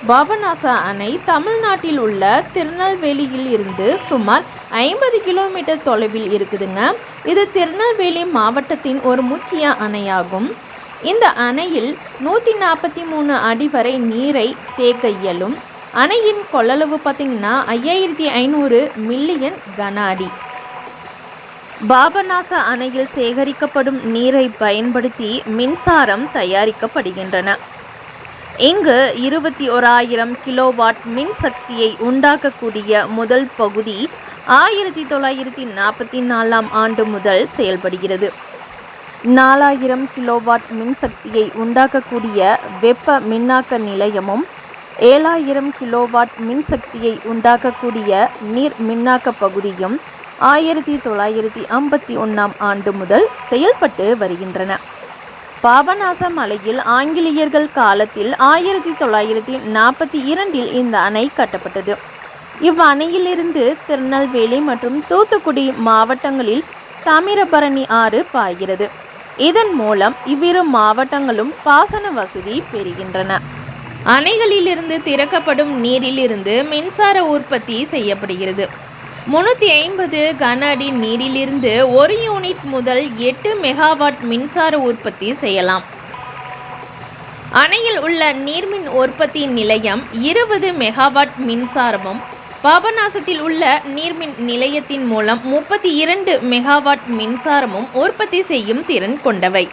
பாபநாசா அணை தமிழ்நாட்டில் உள்ள திருநெல்வேலியில் இருந்து சுமார் 50 கிலோமீட்டர் தொலைவில் இருக்குதுங்க. இது திருநெல்வேலி மாவட்டத்தின் ஒரு முக்கிய அணையாகும். இந்த அணையில் 143 அடி வரை நீரை தேக்க இயலும். அணையின் கொள்ளளவு பார்த்திங்கன்னா 5500 மில்லியன் கன அடி. பாபநாசா அணையில் சேகரிக்கப்படும் நீரை பயன்படுத்தி மின்சாரம் தயாரிக்கப்படுகின்றன. இங்கு 21,000 கிலோவாட் மின் சக்தியை உண்டாக்கக்கூடிய முதல் பகுதி 1944ஆம் ஆண்டு முதல் செயல்படுகிறது. 4000 கிலோவாட் மின்சக்தியை உண்டாக்கக்கூடிய வெப்ப மின்னாக்க நிலையமும் 7000 கிலோவாட் மின்சக்தியை உண்டாக்கக்கூடிய நீர் மின்னாக்க பகுதியும் 1951ஆம் ஆண்டு முதல் செயல்பட்டு வருகின்றன. பாபநாச மலையில் ஆங்கிலேயர்கள் காலத்தில் 1942இல் இந்த அணை கட்டப்பட்டது. இவ்வணையிலிருந்து திருநெல்வேலி மற்றும் தூத்துக்குடி மாவட்டங்களில் தாமிரபரணி ஆறு பாய்கிறது. இதன் மூலம் இவ்விரு மாவட்டங்களும் பாசன வசதி பெறுகின்றன. அணைகளிலிருந்து திறக்கப்படும் நீரிலிருந்து மின்சார உற்பத்தி செய்யப்படுகிறது. 350 கன அடி நீரிலிருந்து 1 யூனிட் முதல் 8 மெகாவாட் மின்சார உற்பத்தி செய்யலாம். அணையில் உள்ள நீர்மின் உற்பத்தி நிலையம் 20 மெகாவாட் மின்சாரமும், பாபநாசத்தில் உள்ள நீர்மின் நிலையத்தின் மூலம் 32 மெகாவாட் மின்சாரமும் உற்பத்தி செய்யும் திறன் கொண்டவை.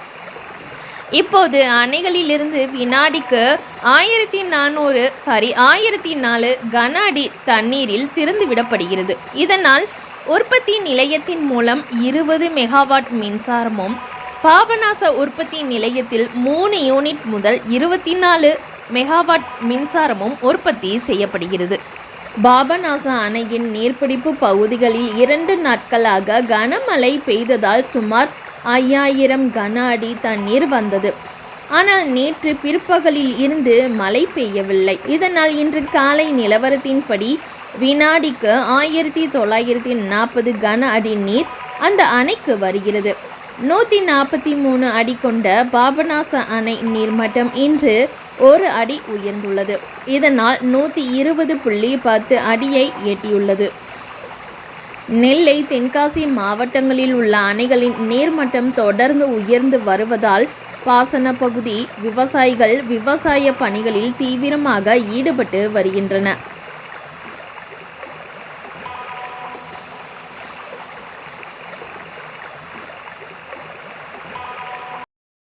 இப்போது அணைகளிலிருந்து வினாடிக்கு 1004 கன அடி தண்ணீரில் திறந்துவிடப்படுகிறது. இதனால் உற்பத்தி நிலையத்தின் மூலம் 20 மெகாவாட் மின்சாரமும், பாபநாச உற்பத்தி நிலையத்தில் 3 யூனிட் முதல் 24 மெகாவாட் மின்சாரமும் உற்பத்தி செய்யப்படுகிறது. பாபநாசா அணையின் நீர்பிடிப்பு பகுதிகளில் 2 நாட்களாக கனமழை பெய்ததால் சுமார் 5000 கன அடி தண்ணீர் வந்தது. ஆனால் நேற்று பிற்பகலில் இருந்து மழை பெய்யவில்லை. இதனால் இன்று காலை நிலவரத்தின்படி வினாடிக்கு 1940 கன அடி நீர் அந்த அணைக்கு வருகிறது. 143 அடி கொண்ட பாபநாச அணை நீர்மட்டம் இன்று 1 அடி உயர்ந்துள்ளது. இதனால் 120.10 அடியை எட்டியுள்ளது. நெல்லை, தென்காசி மாவட்டங்களில் உள்ள அணைகளின் நீர்மட்டம் தொடர்ந்து உயர்ந்து வருவதால் பாசன பகுதி விவசாயிகள் விவசாய பணிகளில் தீவிரமாக ஈடுபட்டு வருகின்றனர்.